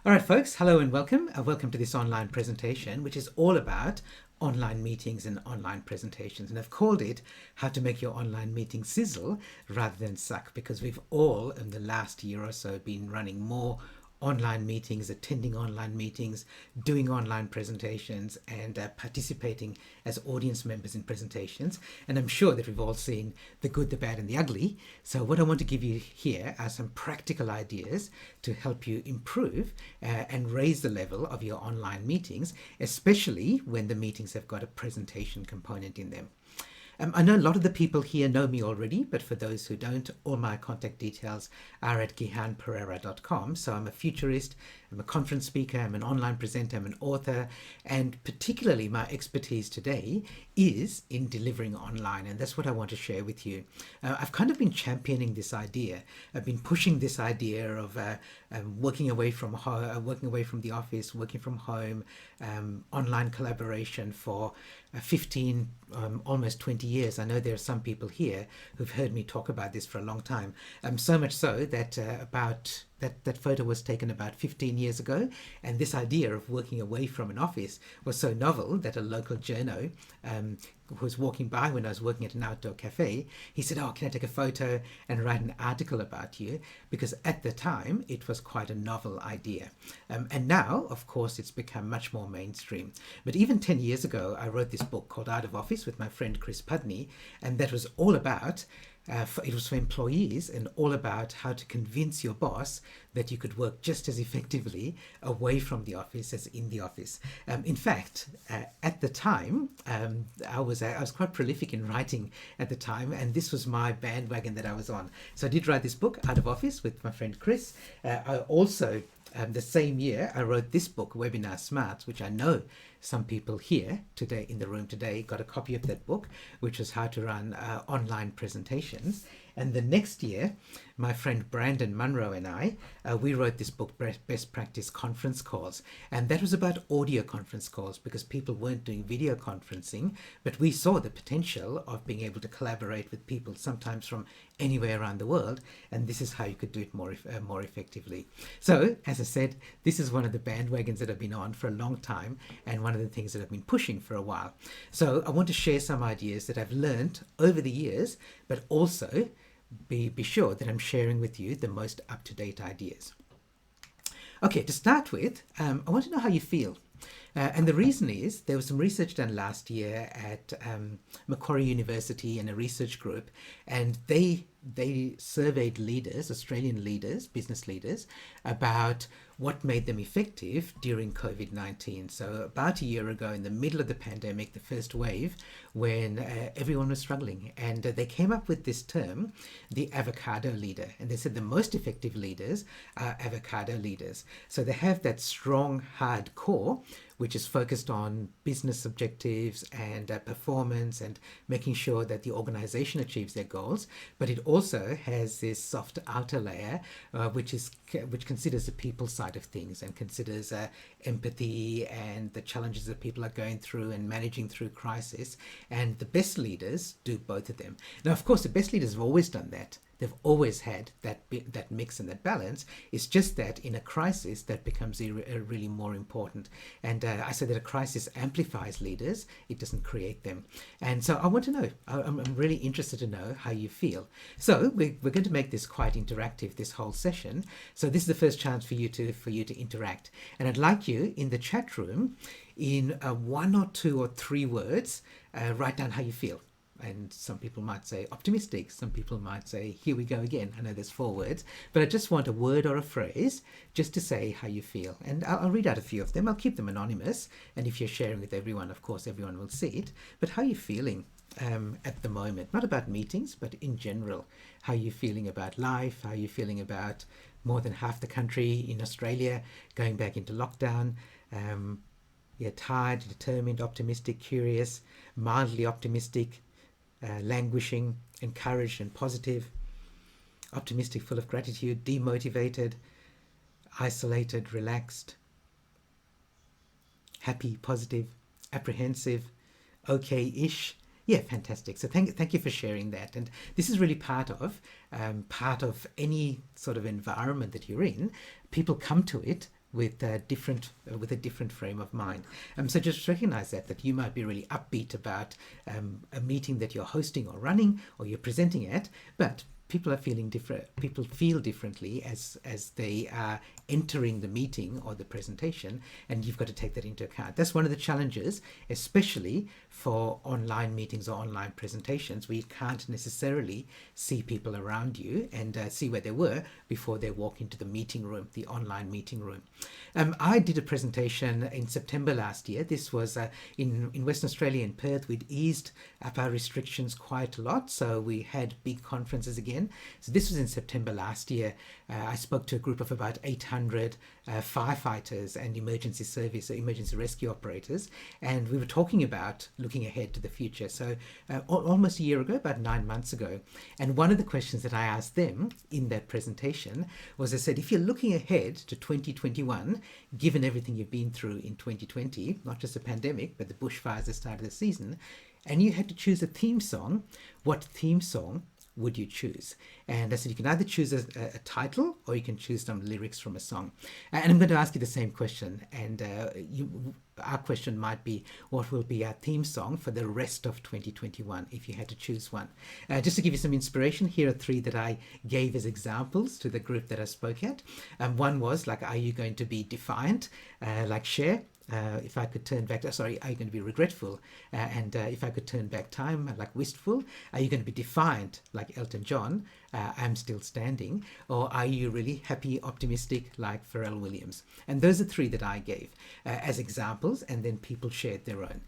All right, folks, hello and welcome. Welcome to this online presentation, which is all about online meetings and online presentations. And I've called it How to Make Your Online Meeting Sizzle Rather Than Suck, because we've all, in the last year or so, been running more online meetings, attending online meetings, doing online presentations, and participating as audience members in presentations. And I'm sure that we've all seen the good, the bad, and the ugly. So what I want to give you here are some practical ideas to help you improve and raise the level of your online meetings, especially when the meetings have got a presentation component in them. I know a lot of the people here know me already, but for those who don't, all my contact details are at gihanperera.com. So I'm a futurist, I'm a conference speaker, I'm an online presenter, I'm an author, and particularly my expertise today is in delivering online, and that's what I want to share with you. I've kind of been championing this idea. I've been pushing this idea of working away from home, working away from the office, working from home, online collaboration for 15, almost 20 years. I know there are some people here who've heard me talk about this for a long time. So much so that that photo was taken about 15 years ago, and this idea of working away from an office was so novel that a local journo who was walking by when I was working at an outdoor cafe, he said, "Oh, can I take a photo and write an article about you?" Because at the time it was quite a novel idea. And now, of course, it's become much more mainstream. But even 10 years ago, I wrote this book called Out of Office with my friend Chris Pudney, and that was all about it was for employees and all about how to convince your boss that you could work just as effectively away from the office as in the office. In fact, at the time, I was quite prolific in writing at the time, and this was my bandwagon that I was on. So I did write this book, Out of Office, with my friend Chris. I also the same year, I wrote this book, Webinar Smarts, which I know some people here today in the room today got a copy of that book, which is how to run online presentations. And the next year, my friend Brandon Munro and I, we wrote this book, Best Practice Conference Calls. And that was about audio conference calls because people weren't doing video conferencing, but we saw the potential of being able to collaborate with people sometimes from anywhere around the world. And this is how you could do it more effectively. So, as I said, this is one of the bandwagons that I've been on for a long time and one of the things that I've been pushing for a while. So I want to share some ideas that I've learned over the years, but also be sure that I'm sharing with you the most up-to-date ideas. Okay, to start with, I want to know how you feel. And the reason is there was some research done last year at Macquarie University and a research group, and they surveyed leaders, Australian leaders, business leaders, about what made them effective during COVID-19. So about a year ago, in the middle of the pandemic, the first wave, when everyone was struggling, and they came up with this term, the avocado leader. And they said the most effective leaders are avocado leaders. So they have that strong, hard core, which is focused on business objectives and performance and making sure that the organization achieves their goals. But it also has this soft outer layer, which considers the people side of things and considers empathy and the challenges that people are going through and managing through crisis. And the best leaders do both of them. Now, of course, the best leaders have always done that. They've always had that mix and that balance. It's just that in a crisis, that becomes really more important. And I say that a crisis amplifies leaders. It doesn't create them. And so I want to know, I'm really interested to know how you feel. So we're going to make this quite interactive, this whole session. So this is the first chance for you to interact. And I'd like you in the chat room, in 1 or 2 or 3 words, write down how you feel. And some people might say optimistic, some people might say here we go again. I know there's 4 words, but I just want a word or a phrase just to say how you feel. And I'll read out a few of them. I'll keep them anonymous, and if you're sharing with everyone, of course everyone will see it. But how are you feeling at the moment? Not about meetings, but in general. How are you feeling about life? How are you feeling about more than half the country in Australia going back into lockdown? Tired, determined, optimistic, curious, mildly optimistic, languishing, encouraged and positive, optimistic, full of gratitude, demotivated, isolated, relaxed, happy, positive, apprehensive, okay-ish. Yeah, fantastic. So thank you for sharing that. And this is really part of any sort of environment that you're in. People come to it with with a different frame of mind. So just recognize that you might be really upbeat about a meeting that you're hosting or running or you're presenting at, but people are feeling different. People feel differently as they are entering the meeting or the presentation, and you've got to take that into account. That's one of the challenges, especially for online meetings or online presentations, where you can't necessarily see people around you and see where they were before they walk into the meeting room, the online meeting room. I did a presentation in September last year. This was in Western Australia, in Perth. We'd eased up our restrictions quite a lot, so we had big conferences again. So this was in September last year. I spoke to a group of about 800 firefighters and emergency service or emergency rescue operators, and we were talking about looking ahead to the future. So almost a year ago, about 9 months ago, and one of the questions that I asked them in that presentation was, I said, if you're looking ahead to 2021, given everything you've been through in 2020, not just the pandemic, but the bushfires that started the season, and you had to choose a theme song, what theme song would you choose? And I said, you can either choose a title or you can choose some lyrics from a song. And I'm going to ask you the same question. And our question might be, what will be our theme song for the rest of 2021 if you had to choose one? Just to give you some inspiration, here are three that I gave as examples to the group that I spoke at. One was like, are you going to be defiant, like Cher? If I could turn back, sorry, are you going to be regretful? And if I could turn back time, like Wistful? Are you going to be defiant, like Elton John? I'm Still Standing? Or are you really happy, optimistic, like Pharrell Williams? And those are three that I gave as examples, and then people shared their own.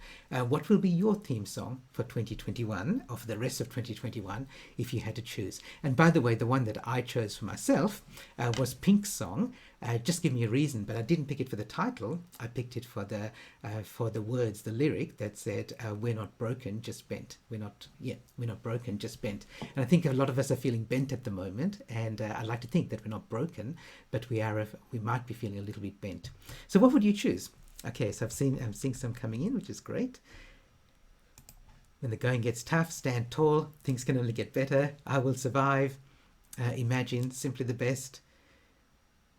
What will be your theme song for 2021, or for the rest of 2021, if you had to choose? And by the way, the one that I chose for myself was Pink's song, Just Give Me a Reason, but I didn't pick it for the title. I picked it for the words, the lyric that said, we're not broken, just bent. We're not broken, just bent. And I think a lot of us are feeling bent at the moment, and I like to think that we're not broken, but we might be feeling a little bit bent. So what would you choose? Okay, so I'm seeing some coming in, which is great. When the going gets tough, stand tall, things can only get better, I will survive, imagine, simply the best.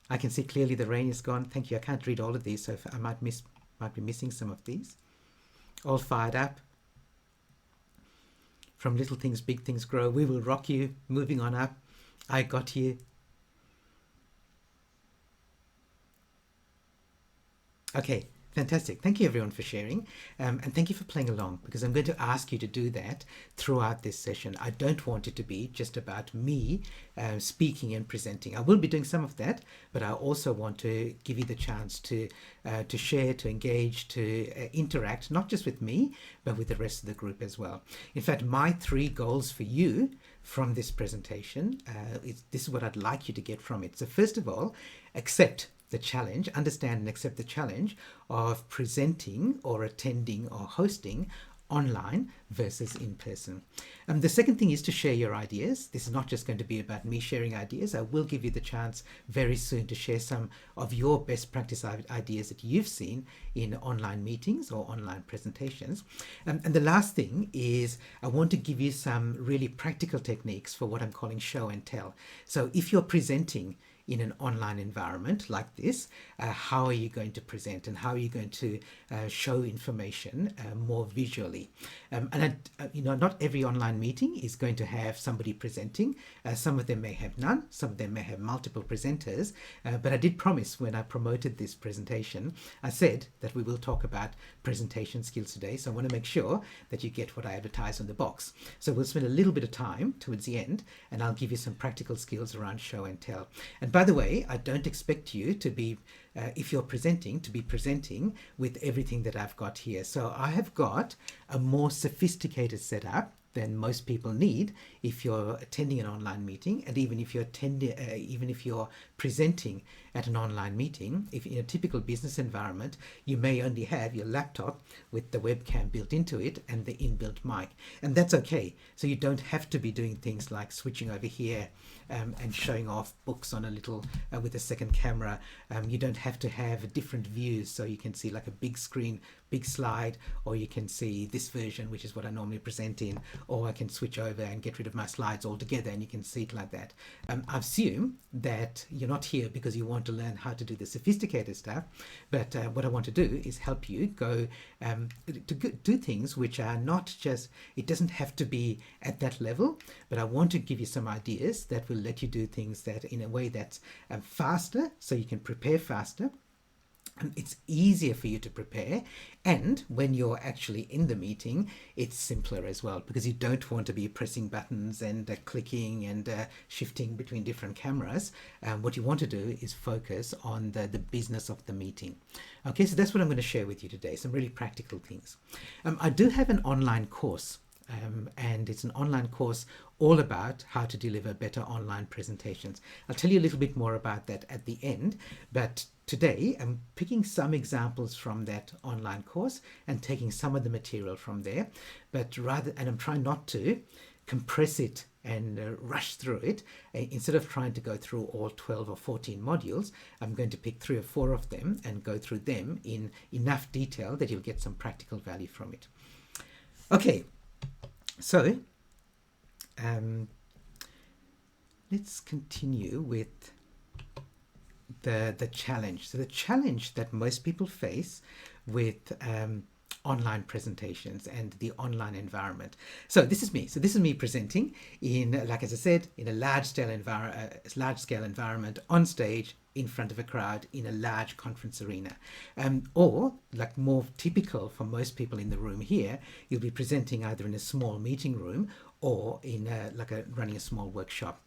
I can see clearly the rain is gone. Thank you. I can't read all of these, so I might be missing some of these. All fired up. From little things, big things grow. We will rock you. Moving on up. I got you. Okay, fantastic. Thank you everyone for sharing, and thank you for playing along, because I'm going to ask you to do that throughout this session. I don't want it to be just about me speaking and presenting. I will be doing some of that, but I also want to give you the chance to share, to engage, to interact, not just with me, but with the rest of the group as well. In fact, my 3 goals for you from this presentation, this is what I'd like you to get from it. So first of all, accept the challenge, understand and accept the challenge of presenting or attending or hosting online versus in person. The second thing is to share your ideas. This is not just going to be about me sharing ideas. I will give you the chance very soon to share some of your best practice ideas that you've seen in online meetings or online presentations. And the last thing is I want to give you some really practical techniques for what I'm calling show and tell. So if you're presenting in an online environment like this, how are you going to present and how are you going to show information more visually? And not every online meeting is going to have somebody presenting. Some of them may have none, some of them may have multiple presenters, but I did promise when I promoted this presentation, I said that we will talk about presentation skills today, so I want to make sure that you get what I advertise on the box. So we'll spend a little bit of time towards the end, and I'll give you some practical skills around show and tell. And by the way, I don't expect you to be, if you're presenting, to be presenting with everything that I've got here. So I have got a more sophisticated setup than most people need if you're attending an online meeting, and even if you're presenting at an online meeting. If in a typical business environment, you may only have your laptop with the webcam built into it and the inbuilt mic, and that's okay. So you don't have to be doing things like switching over here and showing off books on a little with a second camera. You don't have to have different views, so you can see like a big screen, big slide, or you can see this version, which is what I normally present in, or I can switch over and get rid of my slides altogether, and you can see it like that. I assume that you're not here because you want to learn how to do the sophisticated stuff, but what I want to do is help you go to do things which are not just, it doesn't have to be at that level, but I want to give you some ideas that will let you do things that in a way that's faster, so you can prepare faster. It's easier for you to prepare, and when you're actually in the meeting, it's simpler as well, because you don't want to be pressing buttons and clicking and shifting between different cameras. What you want to do is focus on the business of the meeting. Okay, so that's what I'm going to share with you today, some really practical things. I do have an online course, and it's an online course all about how to deliver better online presentations. I'll tell you a little bit more about that at the end, but today I'm picking some examples from that online course and taking some of the material from there, and I'm trying not to compress it and rush through it. Instead of trying to go through all 12 or 14 modules, I'm going to pick 3 or 4 of them and go through them in enough detail that you'll get some practical value from it. Okay, so let's continue with the challenge. So the challenge that most people face with online presentations and the online environment. So this is me. So this is me presenting in, like as I said, in a large scale environment on stage in front of a crowd in a large conference arena, or like more typical for most people in the room here, you'll be presenting either in a small meeting room or in running a small workshop.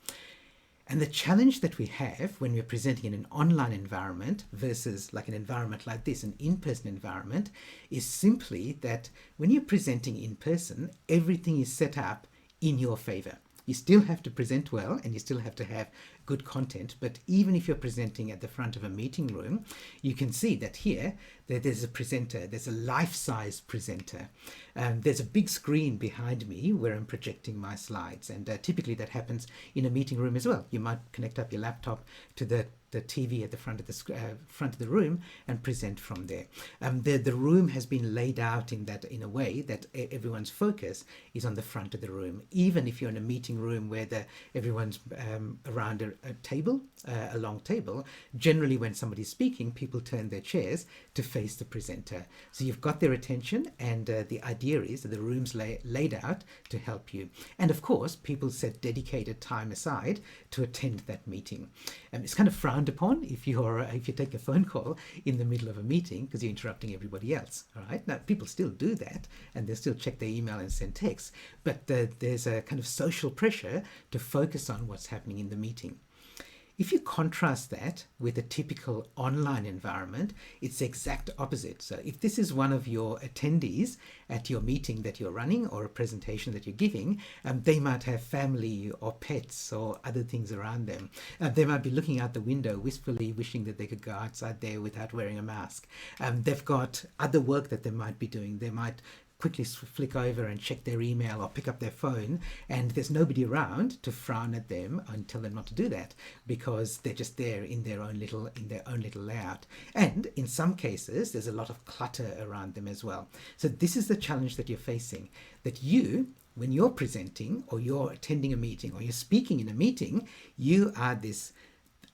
And the challenge that we have when we're presenting in an online environment versus like an environment like this, an in-person environment, is simply that when you're presenting in person, everything is set up in your favor. You still have to present well and you still have to have good content, but even if you're presenting at the front of a meeting room, you can see that here that there's a presenter, there's a life-size presenter. There's a big screen behind me where I'm projecting my slides, and typically that happens in a meeting room as well. You might connect up your laptop to the TV at the front of the room and present from there. The room has been laid out in a way that everyone's focus is on the front of the room. Even if you're in a meeting room where everyone's around a table, a long table, generally when somebody's speaking, people turn their chairs to face the presenter. So you've got their attention, and the idea is that the room's laid out to help you. And of course, people set dedicated time aside to attend that meeting. It's kind of frowned upon if you take a phone call in the middle of a meeting because you're interrupting everybody else. All right, now people still do that and they still check their email and send texts, but there's a kind of social pressure to focus on what's happening in the meeting. If you contrast that with a typical online environment, it's the exact opposite. So if this is one of your attendees at your meeting that you're running or a presentation that you're giving, they might have family or pets or other things around them. They might be looking out the window wistfully wishing that they could go outside there without wearing a mask. They've got other work that they might be doing. They might quickly flick over and check their email or pick up their phone, and there's nobody around to frown at them and tell them not to do that because they're just there in their own little layout. And in some cases there's a lot of clutter around them as well. So this is the challenge that you're facing, that when you're presenting or you're attending a meeting or you're speaking in a meeting, you are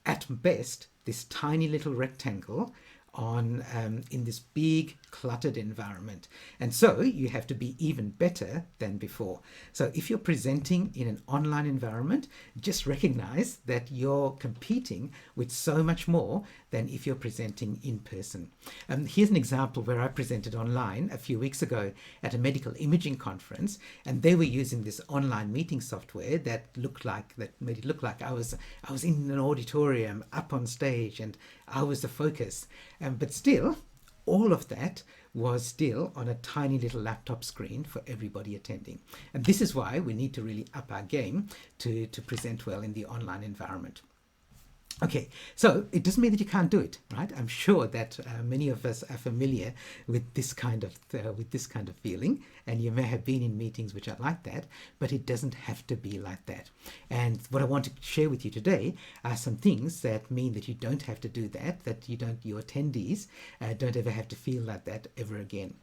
at best this tiny little rectangle in this big cluttered environment, and so you have to be even better than before. So if you're presenting in an online environment, just recognize that you're competing with so much more than if you're presenting in person. Here's an example where I presented online a few weeks ago at a medical imaging conference, and they were using this online meeting software that made it look like I was in an auditorium up on stage and I was the focus. But still, all of that was still on a tiny little laptop screen for everybody attending. And this is why we need to really up our game to present well in the online environment. Okay, so it doesn't mean that you can't do it, right? I'm sure that many of us are familiar with this kind of feeling, and you may have been in meetings which are like that, but it doesn't have to be like that. And what I want to share with you today are some things that mean that you don't have to do that, your attendees don't ever have to feel like that ever again.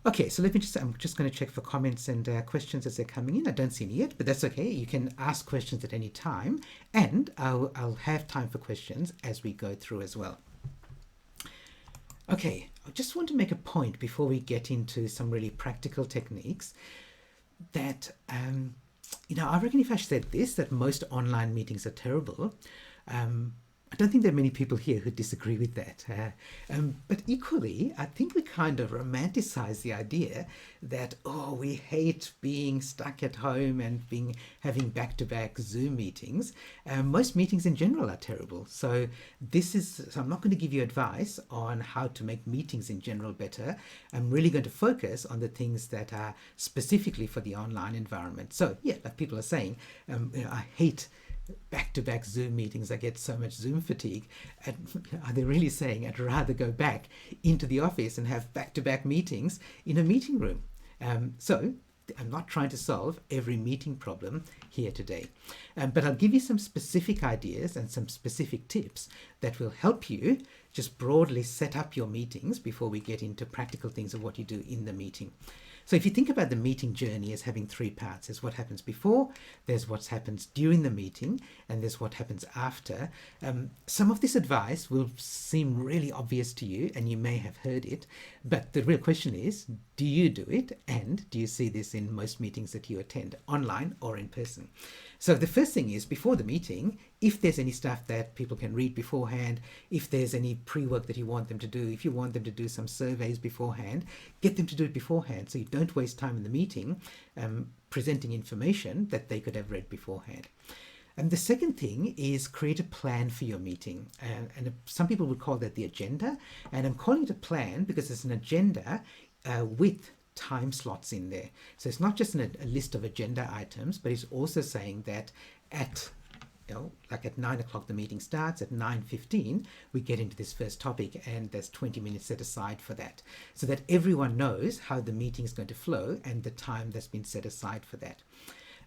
Okay, so I'm just going to check for comments and questions as they're coming in. I don't see any yet, but that's okay. You can ask questions at any time, and I'll have time for questions as we go through as well. Okay, I just want to make a point before we get into some really practical techniques that, I reckon if I said this, that most online meetings are terrible, I don't think there are many people here who disagree with that. But equally, I think we kind of romanticize the idea that, oh, we hate being stuck at home and having back-to-back Zoom meetings. Most meetings in general are terrible. So I'm not going to give you advice on how to make meetings in general better. I'm really going to focus on the things that are specifically for the online environment. So yeah, like people are saying, I hate back-to-back Zoom meetings. I get so much Zoom fatigue. And are they really saying I'd rather go back into the office and have back-to-back meetings in a meeting room? So I'm not trying to solve every meeting problem here today, but I'll give you some specific ideas and some specific tips that will help you just broadly set up your meetings before we get into practical things of what you do in the meeting. So if you think about the meeting journey as having three parts, there's what happens before, there's what happens during the meeting, and there's what happens after. Some of this advice will seem really obvious to you, and you may have heard it, but the real question is, do you do it? And do you see this in most meetings that you attend, online or in person? So the first thing is, before the meeting, if there's any stuff that people can read beforehand, if there's any pre-work that you want them to do, if you want them to do some surveys beforehand, get them to do it beforehand so you don't waste time in the meeting presenting information that they could have read beforehand. And the second thing is create a plan for your meeting. And some people would call that the agenda. And I'm calling it a plan because it's an agenda with time slots in there. So it's not just a list of agenda items, but it's also saying that like at 9 o'clock the meeting starts, at 9:15 we get into this first topic, and there's 20 minutes set aside for that, so that everyone knows how the meeting is going to flow and the time that's been set aside for that.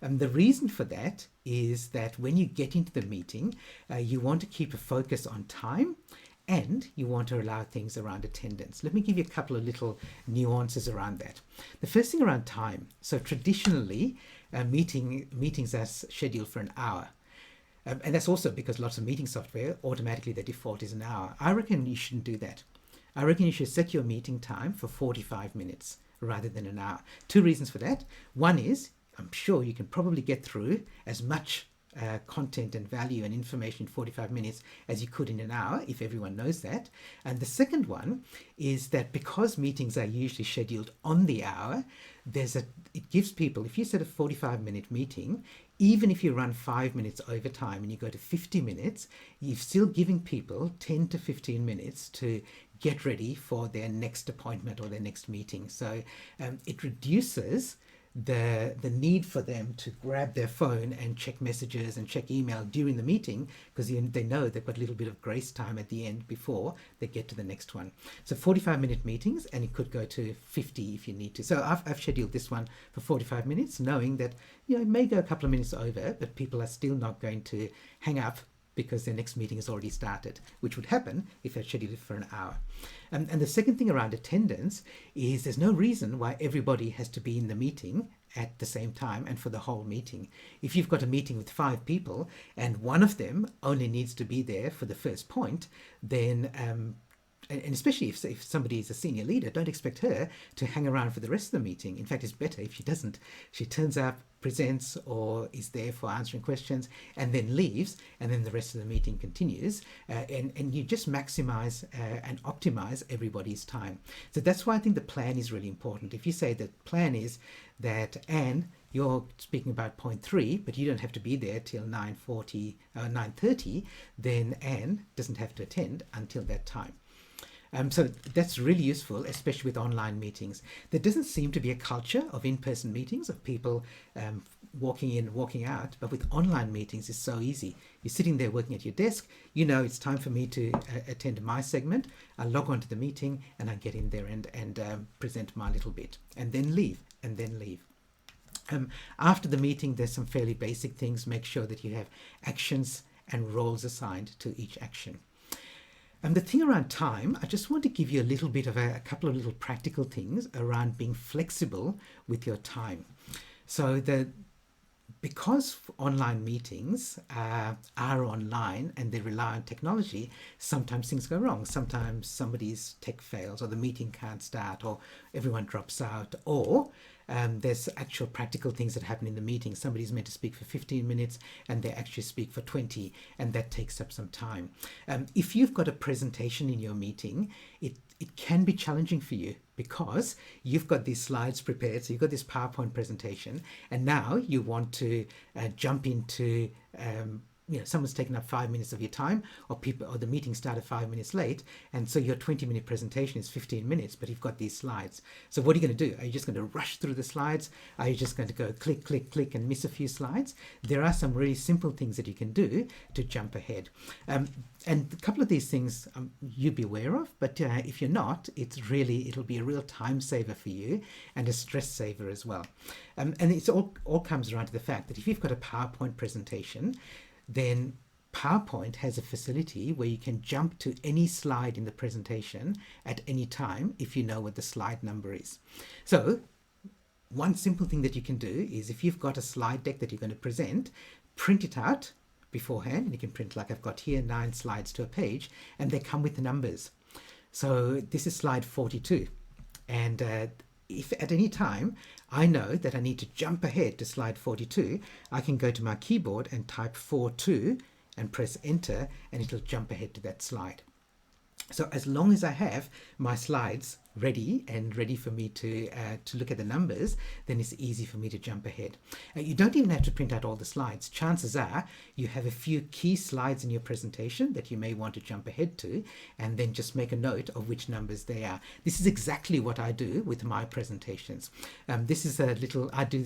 And the reason for that is that when you get into the meeting, you want to keep a focus on time, and you want to allow things around attendance. Let me give you a couple of little nuances around that. The first thing around time. So traditionally, meetings are scheduled for an hour. And that's also because lots of meeting software, automatically the default is an hour. I reckon you shouldn't do that. I reckon you should set your meeting time for 45 minutes rather than an hour. Two reasons for that. One is, I'm sure you can probably get through as much content and value and information in 45 minutes as you could in an hour, if everyone knows that. And the second one is that because meetings are usually scheduled on the hour, it gives people, if you set a 45-minute meeting, even if you run 5 minutes over time and you go to 50 minutes, you're still giving people 10 to 15 minutes to get ready for their next appointment or their next meeting. So it reduces the need for them to grab their phone and check messages and check email during the meeting, because they know they've got a little bit of grace time at the end before they get to the next one. So 45-minute meetings, and it could go to 50 if you need to. So I've scheduled this one for 45 minutes, knowing that it may go a couple of minutes over, but people are still not going to hang up because their next meeting has already started, which would happen if I scheduled it for an hour. And the second thing around attendance is there's no reason why everybody has to be in the meeting at the same time and for the whole meeting. If you've got a meeting with 5 people and one of them only needs to be there for the first point, then and especially if somebody is a senior leader, don't expect her to hang around for the rest of the meeting. In fact, it's better if she doesn't. She turns up, presents, or is there for answering questions, and then leaves, and then the rest of the meeting continues. And you just maximize and optimize everybody's time. So that's why I think the plan is really important. If you say the plan is that, Anne, you're speaking about point 3, but you don't have to be there till 9:30, then Anne doesn't have to attend until that time. So that's really useful, especially with online meetings. There doesn't seem to be a culture of in-person meetings, of people walking in, walking out, but with online meetings it's so easy. You're sitting there working at your desk, it's time for me to attend my segment. I log on to the meeting and I get in there and present my little bit, and then leave. After the meeting, there's some fairly basic things. Make sure that you have actions and roles assigned to each action. And the thing around time, I just want to give you a little bit of a couple of little practical things around being flexible with your time. So because online meetings are online and they rely on technology, sometimes things go wrong. Sometimes somebody's tech fails, or the meeting can't start, or everyone drops out, or there's actual practical things that happen in the meeting. Somebody's meant to speak for 15 minutes and they actually speak for 20, and that takes up some time. If you've got a presentation in your meeting, it can be challenging for you because you've got these slides prepared. So you've got this PowerPoint presentation, and now you want to jump into someone's taken up 5 minutes of your time, or the meeting started 5 minutes late, and so your 20-minute presentation is 15 minutes, but you've got these slides. So what are you going to do? Are you just going to rush through the slides? Are you just going to go click, click, click and miss a few slides? There are some really simple things that you can do to jump ahead. And a couple of these things you'd be aware of, but if you're not, it'll be a real time saver for you and a stress saver as well. And it's all comes around to the fact that if you've got a PowerPoint presentation, then PowerPoint has a facility where you can jump to any slide in the presentation at any time if you know what the slide number is. So one simple thing that you can do is, if you've got a slide deck that you're going to present, print it out beforehand, and you can print, like I've got here, 9 slides to a page, and they come with the numbers. So this is slide 42, and if at any time I know that I need to jump ahead to slide 42, I can go to my keyboard and type 42 and press enter, and it'll jump ahead to that slide. So as long as I have my slides ready for me to look at the numbers, then it's easy for me to jump ahead. You don't even have to print out all the slides. Chances are you have a few key slides in your presentation that you may want to jump ahead to, and then just make a note of which numbers they are. This is exactly what I do with my presentations. I do this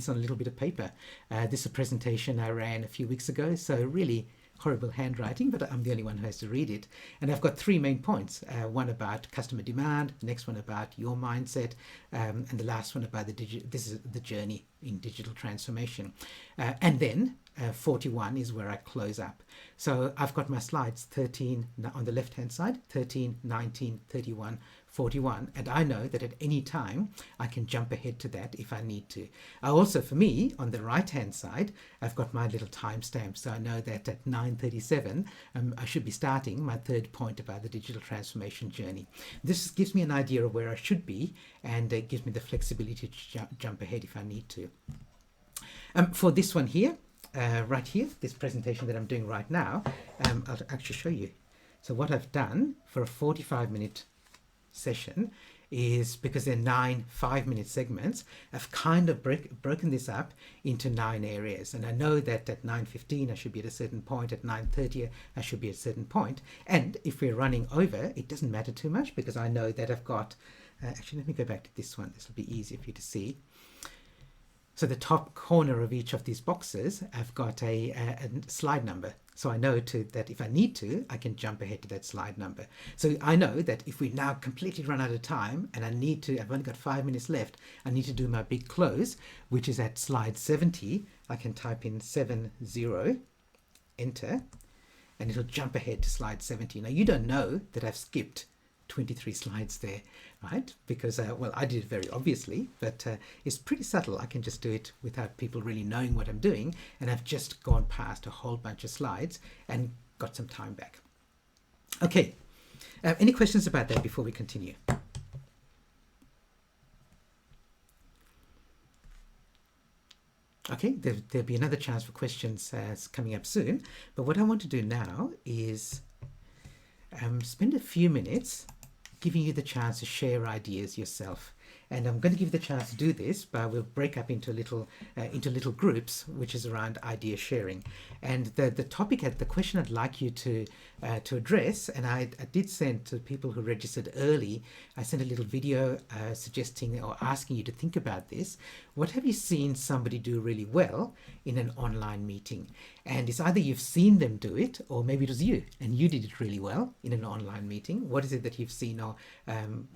on a little bit of paper. This is a presentation I ran a few weeks ago, so really horrible handwriting, but I'm the only one who has to read it. And I've got 3 main points. One about customer demand, the next one about your mindset, and the last one about this is the journey in digital transformation. And then 41 is where I close up. So I've got my slides 13 on the left hand side, 13, 19, 31, 41, and I know that at any time I can jump ahead to that if I need to. Also, for me, on the right hand side, I've got my little timestamp, so I know that at 9:37 I should be starting my 3rd point about the digital transformation journey. This gives me an idea of where I should be, and it gives me the flexibility to jump ahead if I need to. For this one here, right here, this presentation that I'm doing right now, I'll actually show you. So what I've done for a 45-minute session is, because they're 9 5-minute segments, I've kind of broken this up into 9 areas. And I know that at 9:15 I should be at a certain point, at 9:30 I should be at a certain point. And if we're running over, it doesn't matter too much, because I know that I've got, actually let me go back to this one, this will be easier for you to see. So the top corner of each of these boxes, I've got a slide number. So I know that if I need to, I can jump ahead to that slide number. So I know that if we now completely run out of time and I've only got 5 minutes left, I need to do my big close, which is at slide 70. I can type in 70, enter, and it'll jump ahead to slide 70. Now you don't know that I've skipped 23 slides there, right? Because, well, I did it very obviously, but it's pretty subtle. I can just do it without people really knowing what I'm doing, and I've just gone past a whole bunch of slides and got some time back. Okay, any questions about that before we continue? Okay, there'll be another chance for questions coming up soon, but what I want to do now is spend a few minutes giving you the chance to share ideas yourself. And I'm going to give you the chance to do this, but we'll break up into little groups, which is around idea sharing. And the topic, the question I'd like you to address, and I did send to people who registered early, I sent a little video suggesting or asking you to think about this. What have you seen somebody do really well in an online meeting? And it's either you've seen them do it, or maybe it was you and you did it really well in an online meeting. What is it that you've seen or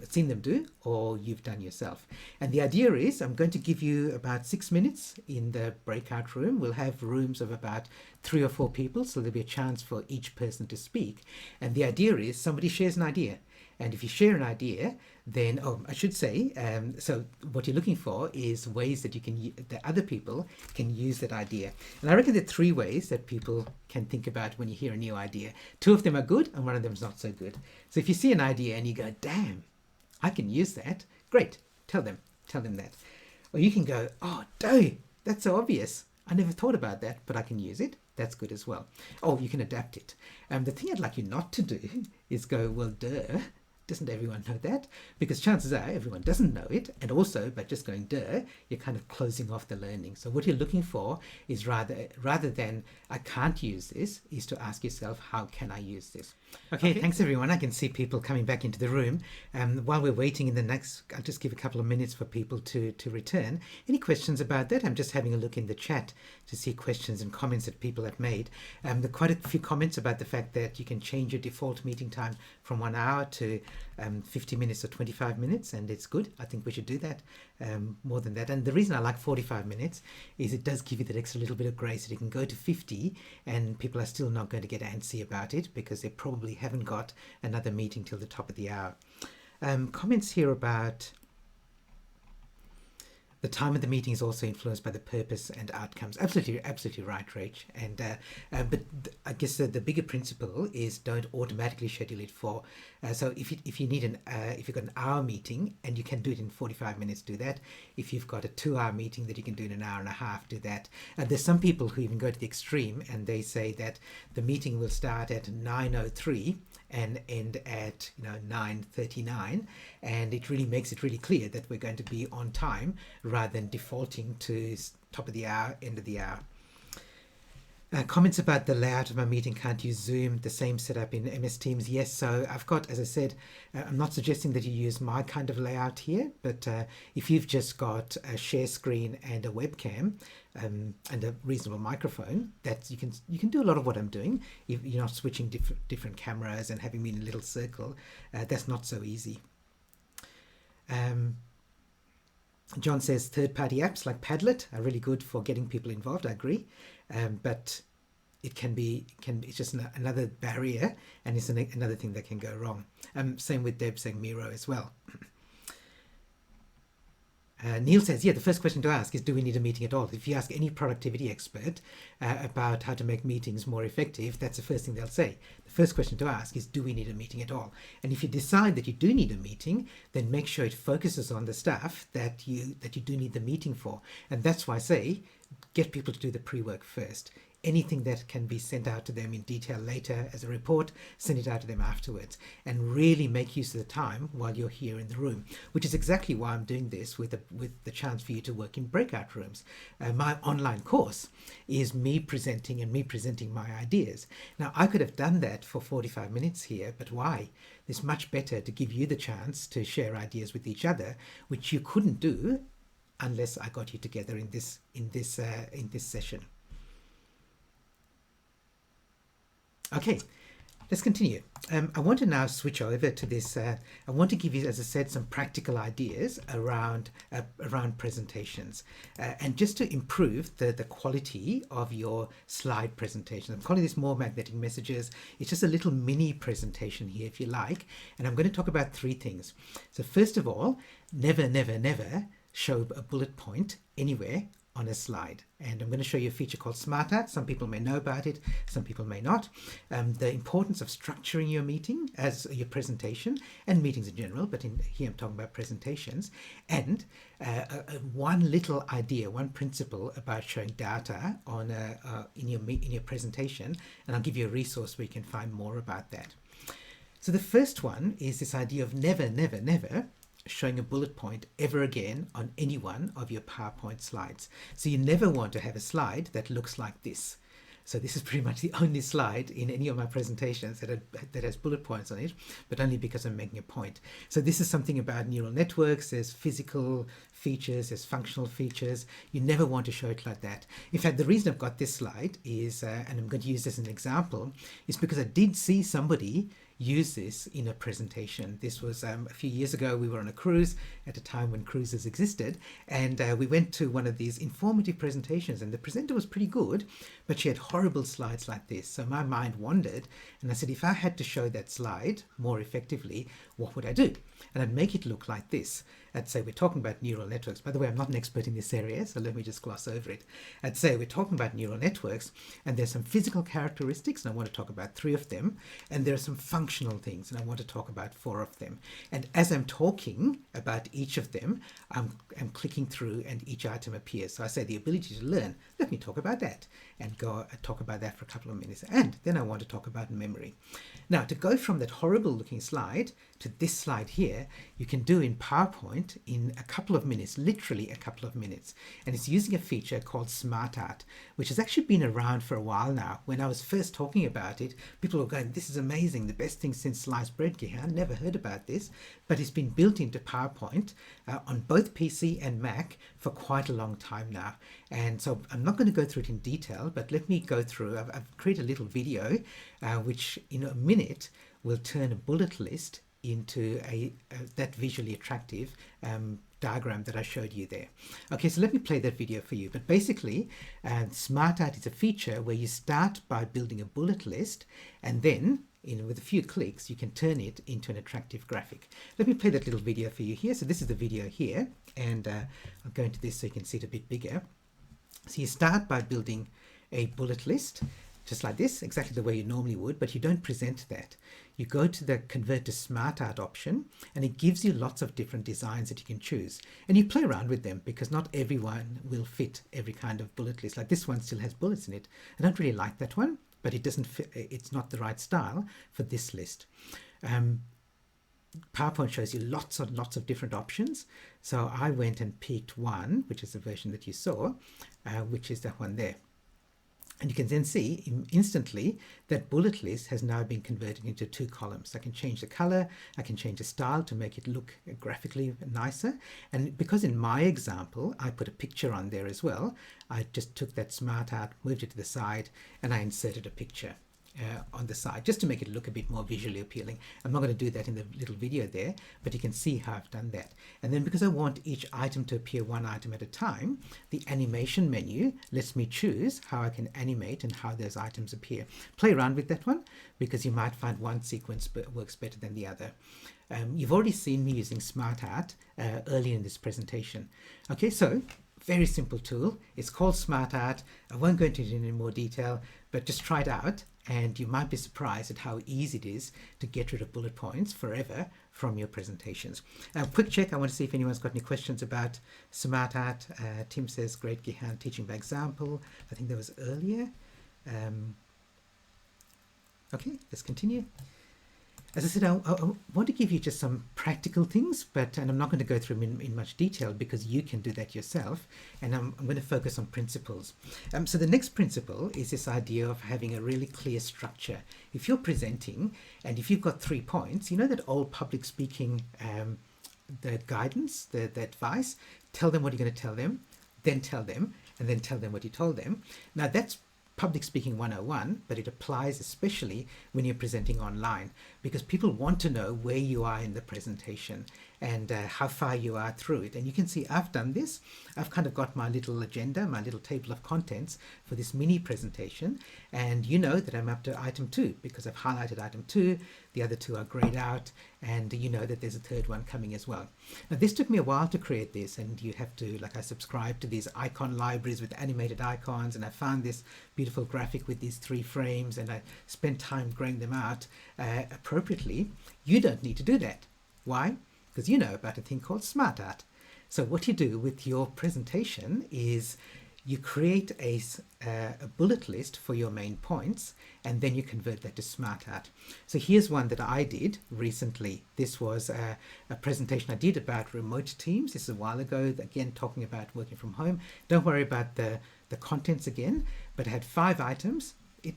seen them do, or you've done yourself? yourself. And the idea is I'm going to give you about 6 minutes in the breakout room. We'll have rooms of about 3 or 4 people, so there'll be a chance for each person to speak. And the idea is somebody shares an idea. And if you share an idea, then, I should say, so what you're looking for is ways that that other people can use that idea. And I reckon there are 3 ways that people can think about when you hear a new idea. 2 of them are good and 1 of them is not so good. So if you see an idea and you go, damn, I can use that, great, tell them that. Or you can go, oh, duh, that's so obvious. I never thought about that, but I can use it. That's good as well. Oh, you can adapt it. The thing I'd like you not to do is go, well, duh. Doesn't everyone know that? Because chances are everyone doesn't know it. And also, by just going duh, you're kind of closing off the learning. So what you're looking for is rather than I can't use this, is to ask yourself, how can I use this? Okay, thanks everyone. I can see people coming back into the room. While we're waiting I'll just give a couple of minutes for people to return. Any questions about that? I'm just having a look in the chat to see questions and comments that people have made. There are quite a few comments about the fact that you can change your default meeting time from 1 hour to 50 minutes or 25 minutes, and it's good. I think we should do that more than that. And the reason I like 45 minutes is it does give you that extra little bit of grace that you can go to 50 and people are still not going to get antsy about it because they probably haven't got another meeting till the top of the hour. Comments here about the time of the meeting is also influenced by the purpose and outcomes. Absolutely right, Rach. And but I guess the bigger principle is don't automatically schedule it for. So if you need if you've got an hour meeting and you can do it in 45 minutes, do that. If you've got a 2-hour meeting that you can do in an hour and a half, do that. There's some people who even go to the extreme and they say that the meeting will start at 9:03 and end at 9:39, and it really makes it really clear that we're going to be on time rather than defaulting to top of the hour, end of the hour. Comments about the layout of my meeting, can't use Zoom, the same setup in MS Teams? Yes, so I've got, as I said, I'm not suggesting that you use my kind of layout here, but if you've just got a share screen and a webcam and a reasonable microphone, that you can do a lot of what I'm doing. If you're not switching different cameras and having me in a little circle, that's not so easy. John says third-party apps like Padlet are really good for getting people involved. I agree, but it can be it's just another barrier, and it's another thing that can go wrong. Same with Deb saying Miro as well. Neil says, yeah, the first question to ask is, do we need a meeting at all? If you ask any productivity expert about how to make meetings more effective, that's the first thing they'll say. The first question to ask is, do we need a meeting at all? And if you decide that you do need a meeting, then make sure it focuses on the stuff that you do need the meeting for. And that's why I say, get people to do the pre-work first. Anything that can be sent out to them in detail later as a report, send it out to them afterwards, and really make use of the time while you're here in the room, which is exactly why I'm doing this with the chance for you to work in breakout rooms. My online course is me presenting my ideas. Now, I could have done that for 45 minutes here, but why? It's much better to give you the chance to share ideas with each other, which you couldn't do unless I got you together in this session. Okay, let's continue. I want to now switch over to this. I want to give you, as I said, some practical ideas around presentations, and just to improve the quality of your slide presentation. I'm calling this more magnetic messages. It's just a little mini presentation here, if you like, and I'm going to talk about 3 things. So first of all, never show a bullet point anywhere on a slide. And I'm going to show you a feature called Smart Art. Some people may know about it, some people may not. The importance of structuring your meeting as your presentation, and meetings in general, but here I'm talking about presentations, and one little idea, one principle about showing data on in your presentation, and I'll give you a resource where you can find more about that. So the first one is this idea of never showing a bullet point ever again on any one of your PowerPoint slides. So you never want to have a slide that looks like this. So this is pretty much the only slide in any of my presentations that has bullet points on it, but only because I'm making a point. So this is something about neural networks. There's physical features, there's functional features. You never want to show it like that. In fact, the reason I've got this slide is, and I'm going to use this as an example, is because I did see somebody use this in a presentation. This was a few years ago. We were on a cruise at a time when cruises existed, and we went to one of these informative presentations, and the presenter was pretty good, but she had horrible slides like this. So my mind wandered, and I said, if I had to show that slide more effectively, what would I do? And I'd make it look like this. I'd say we're talking about neural networks. By the way, I'm not an expert in this area, so let me just gloss over it. I'd say we're talking about neural networks, and there's some physical characteristics, and I want to talk about 3 of them, and there are some functional things, and I want to talk about 4 of them. And as I'm talking about each of them, I'm clicking through, and each item appears. So I say the ability to learn. Let me talk about that, and go talk about that for a couple of minutes. And then I want to talk about memory. Now, to go from that horrible looking slide to this slide here, you can do in PowerPoint in a couple of minutes, literally a couple of minutes. And it's using a feature called Smart Art, which has actually been around for a while now. When I was first talking about it, people were going, this is amazing, the best thing since sliced bread, Gihan. Never heard about this. But it's been built into PowerPoint on both PC and Mac for quite a long time now. And so I'm not going to go through it in detail, but let me go through. I've created a little video which in a minute will turn a bullet list into that visually attractive diagram that I showed you there. Okay, so let me play that video for you. But basically, Smart Art is a feature where you start by building a bullet list, and then with a few clicks, you can turn it into an attractive graphic. Let me play that little video for you here. So this is the video here, and I'll go into this so you can see it a bit bigger. So you start by building a bullet list, just like this, exactly the way you normally would, but you don't present that. You go to the Convert to Smart Art option, and it gives you lots of different designs that you can choose. And you play around with them, because not everyone will fit every kind of bullet list. Like this one still has bullets in it. I don't really like that one, but it doesn't fit, it's not the right style for this list. PowerPoint shows you lots and lots of different options. So I went and picked one, which is the version that you saw, which is that one there. And you can then see instantly that bullet list has now been converted into 2 columns. I can change the color, I can change the style to make it look graphically nicer. And because in my example, I put a picture on there as well, I just took that Smart Art, moved it to the side, and I inserted a picture on the side, just to make it look a bit more visually appealing. I'm not going to do that in the little video there, but you can see how I've done that. And then because I want each item to appear one item at a time, the animation menu lets me choose how I can animate and how those items appear. Play around with that one, because you might find one sequence works better than the other. You've already seen me using Smart Art earlier in this presentation. Okay, so very simple tool. It's called Smart Art. I won't go into it in any more detail, but just try it out, and you might be surprised at how easy it is to get rid of bullet points forever from your presentations. Quick check, I want to see if anyone's got any questions about Smart Art. Tim says, great, Gihan, teaching by example. I think that was earlier. Okay, let's continue. As I said, I want to give you just some practical things, and I'm not going to go through them in much detail, because you can do that yourself, and I'm going to focus on principles. So the next principle is this idea of having a really clear structure. If you're presenting, and if you've got 3 points, you know that old public speaking, the guidance, the advice, tell them what you're going to tell them, and then tell them what you told them. Now that's Public Speaking 101, but it applies especially when you're presenting online, because people want to know where you are in the presentation and how far you are through it. And you can see I've done this. I've kind of got my little agenda, my little table of contents for this mini presentation, and you know that I'm up to item 2 because I've highlighted item 2. The other 2 are grayed out, and you know that there's a 3rd one coming as well. Now this took me a while to create this, and you have to, like, I subscribe to these icon libraries with animated icons, and I found this beautiful graphic with these 3 frames, and I spent time graying them out appropriately. You don't need to do that. Why? Because you know about a thing called Smart Art. So what you do with your presentation is you create a bullet list for your main points, and then you convert that to Smart Art. So here's one that I did recently. This was a presentation I did about remote teams. This is a while ago, again, talking about working from home. Don't worry about the contents again, but I had 5 items.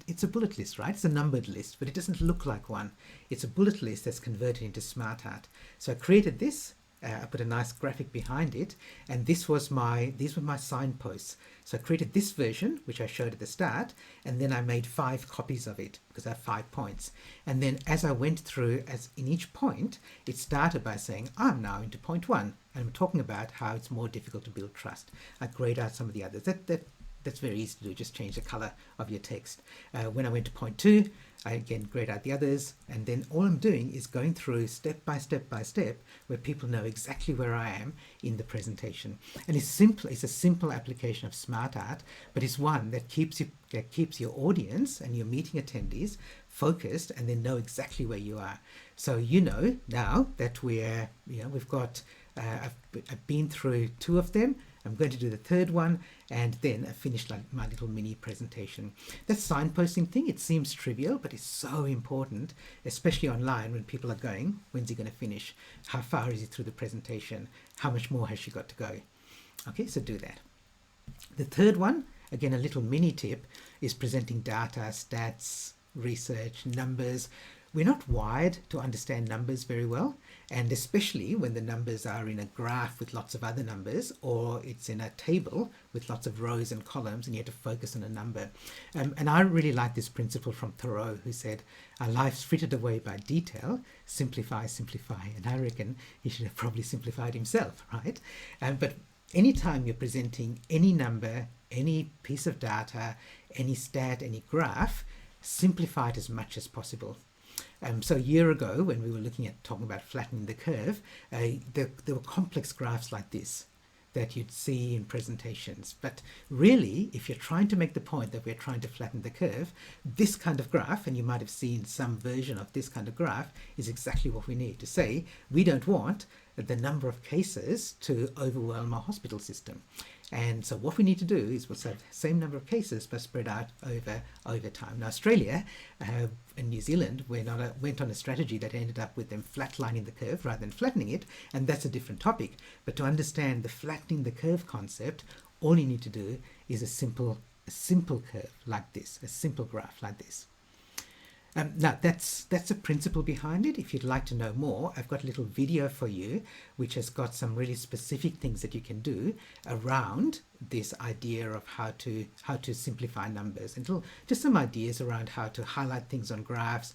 It's a bullet list, right? It's a numbered list, but it doesn't look like one. It's a bullet list that's converted into Smart Art. So I created this, I put a nice graphic behind it, and these were my signposts. So I created this version, which I showed at the start, and then I made 5 copies of it because I have 5 points. And then as I went through, as in each point, it started by saying, I'm now into point 1, and I'm talking about how it's more difficult to build trust. I grayed out some of the others. That's very easy to do, just change the color of your text. When I went to point 2, I again grayed out the others, and then all I'm doing is going through step by step by step where people know exactly where I am in the presentation. And it's a simple application of smart art, but it's one that keeps your audience and your meeting attendees focused, and they know exactly where you are. So you know now that we've got I've been through 2 of them. I'm going to do the 3rd one, and then I finished my little mini presentation. That signposting thing, it seems trivial, but it's so important, especially online when people are going, when's he going to finish? How far is he through the presentation? How much more has she got to go? Okay, so do that. The 3rd one, again, a little mini tip, is presenting data, stats, research, numbers. We're not wired to understand numbers very well, and especially when the numbers are in a graph with lots of other numbers, or it's in a table with lots of rows and columns, and you have to focus on a number. And I really like this principle from Thoreau, who said, our life's frittered away by detail, simplify, simplify. And I reckon he should have probably simplified himself, right? But anytime you're presenting any number, any piece of data, any stat, any graph, simplify it as much as possible. So a year ago, when we were talking about flattening the curve, there were complex graphs like this that you'd see in presentations. But really, if you're trying to make the point that we're trying to flatten the curve, this kind of graph, and you might have seen some version of this kind of graph, is exactly what we need to say. We don't want the number of cases to overwhelm our hospital system. And so what we need to do is we'll have the same number of cases but spread out over time. Now Australia and New Zealand went on a strategy that ended up with them flatlining the curve rather than flattening it, and that's a different topic. But to understand the flattening the curve concept, all you need to do is a simple curve like this, a simple graph like this. Now that's the principle behind it. If you'd like to know more, I've got a little video for you which has got some really specific things that you can do around this idea of how to simplify numbers, and just some ideas around how to highlight things on graphs,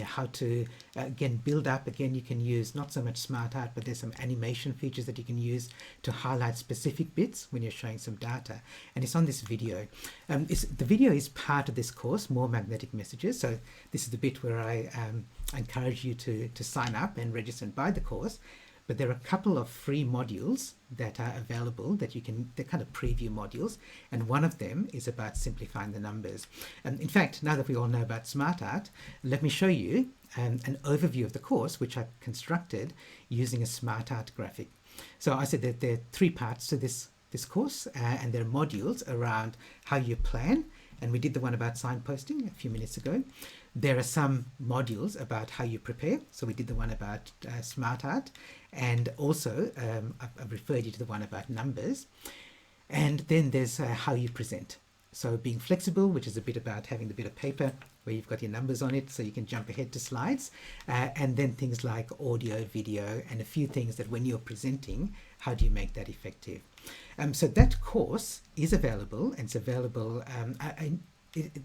how to again build up. Again, you can use not so much smart art, but there's some animation features that you can use to highlight specific bits when you're showing some data, and it's on this video. The video is part of this course, More Magnetic Messages. So this is the bit where I encourage you to sign up and register and buy the course. But there are a couple of free modules that are available that they're kind of preview modules, and one of them is about simplifying the numbers. And in fact, now that we all know about smart art, let me show you an overview of the course which I constructed using a smart art graphic. So I said that there are 3 parts to this course, and there are modules around how you plan, and we did the one about signposting a few minutes ago. There are some modules about how you prepare. So we did the one about smart art, and also I've referred you to the one about numbers. And then there's how you present. So being flexible, which is a bit about having the bit of paper where you've got your numbers on it so you can jump ahead to slides. And then things like audio, video, and a few things that when you're presenting, how do you make that effective? So that course is available, and it's available.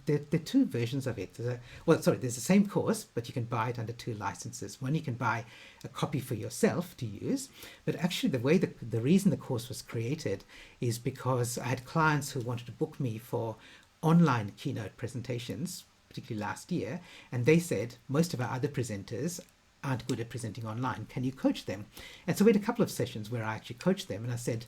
There are 2 versions of it. There's the same course, but you can buy it under 2 licenses. One, you can buy a copy for yourself to use, but actually the reason the course was created is because I had clients who wanted to book me for online keynote presentations, particularly last year, and they said, most of our other presenters aren't good at presenting online. Can you coach them? And so we had a couple of sessions where I actually coached them, and I said,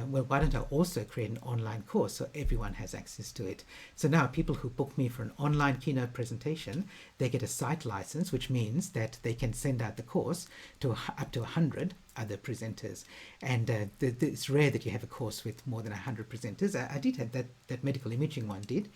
well, why don't I also create an online course so everyone has access to it? So now people who book me for an online keynote presentation, they get a site license, which means that they can send out the course to up to 100 other presenters. And it's rare that you have a course with more than 100 presenters. I did have that medical imaging one did.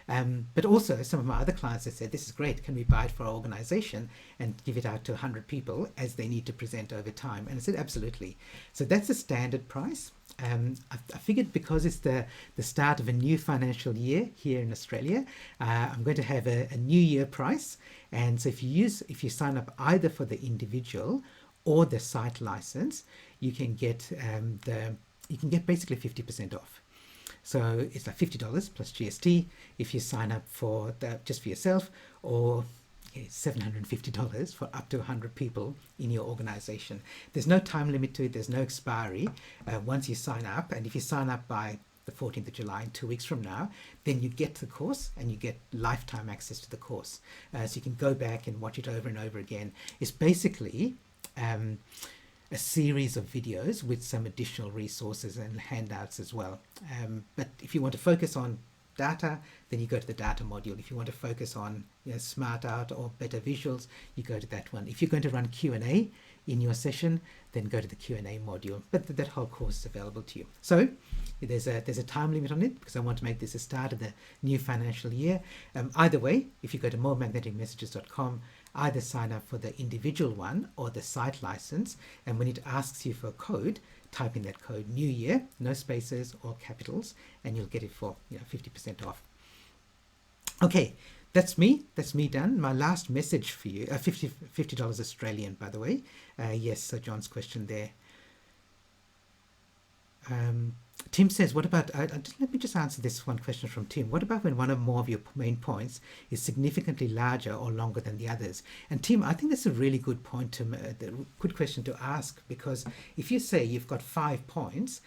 But also some of my other clients have said, this is great, can we buy it for our organization and give it out to 100 people as they need to present over time? And I said, absolutely. So that's the standard price. I figured because it's the start of a new financial year here in Australia, I'm going to have a new year price. And so if you sign up either for the individual or the site license, you can get basically 50% off. So it's like $50 plus GST if you sign up for that just for yourself, or $750 for up to 100 people in your organization. There's no time limit to it. There's no expiry once you sign up. And if you sign up by the 14th of July, 2 weeks from now, then you get the course and you get lifetime access to the course. So you can go back and watch it over and over again. It's basically a series of videos with some additional resources and handouts as well. But if you want to focus on data, then you go to the data module. If you want to focus on smart art or better visuals, you go to that one. If you're going to run Q&A in your session, then go to the Q&A module. But that whole course is available to you. So there's a time limit on it because I want to make this a start of the new financial year. Either way, if you go to moremagneticmessages.com, either sign up for the individual one or the site license, and when it asks you for a code, type in that code New Year, no spaces or capitals, and you'll get it for 50% off. Okay, that's me done. My last message for you, $50 Australian, by the way. Yes, so John's question there. Tim says, what about, let me just answer this one question from Tim. What about when one or more of your main points is significantly larger or longer than the others? And Tim, I think that's a really good point, good question to ask, because if you say you've got 5 points,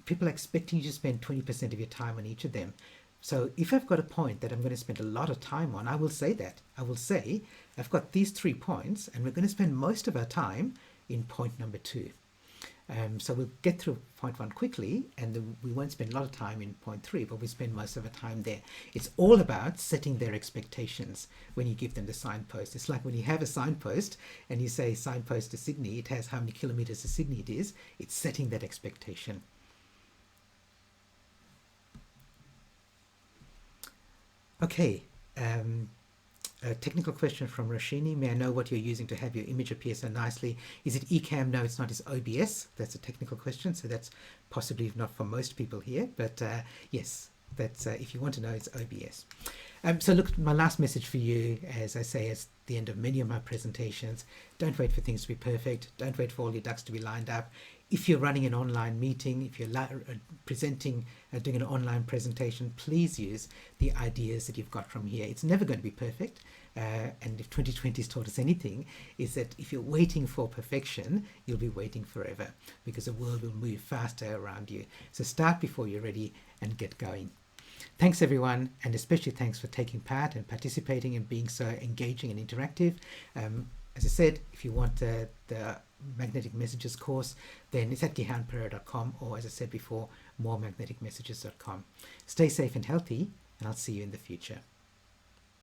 people are expecting you to spend 20% of your time on each of them. So if I've got a point that I'm going to spend a lot of time on, I will say that. I will say, I've got these 3 points and we're going to spend most of our time in point number 2. So we'll get through point 1 quickly, and we won't spend a lot of time in point 3, but we spend most of our time there. It's all about setting their expectations when you give them the signpost. It's like when you have a signpost and you say signpost to Sydney, it has how many kilometers to Sydney it is. It's setting that expectation. Okay. A technical question from Roshini. May I know what you're using to have your image appear so nicely? Is it Ecamm? No, it's not. It's OBS. That's a technical question. So that's possibly not for most people here. But yes, that's if you want to know, it's OBS. So look, my last message for you, as I say, at the end of many of my presentations, don't wait for things to be perfect. Don't wait for all your ducks to be lined up. If you're running an online meeting, if you're presenting, doing an online presentation, please use the ideas that you've got from here. It's never going to be perfect. And if 2020 has taught us anything, is that if you're waiting for perfection, you'll be waiting forever, because the world will move faster around you. So start before you're ready and get going. Thanks everyone, and especially thanks for taking part and participating and being so engaging and interactive. As I said, if you want the Magnetic Messages course, then it's at gihanperera.com, or as I said before, moremagneticmessages.com. Stay safe and healthy, and I'll see you in the future.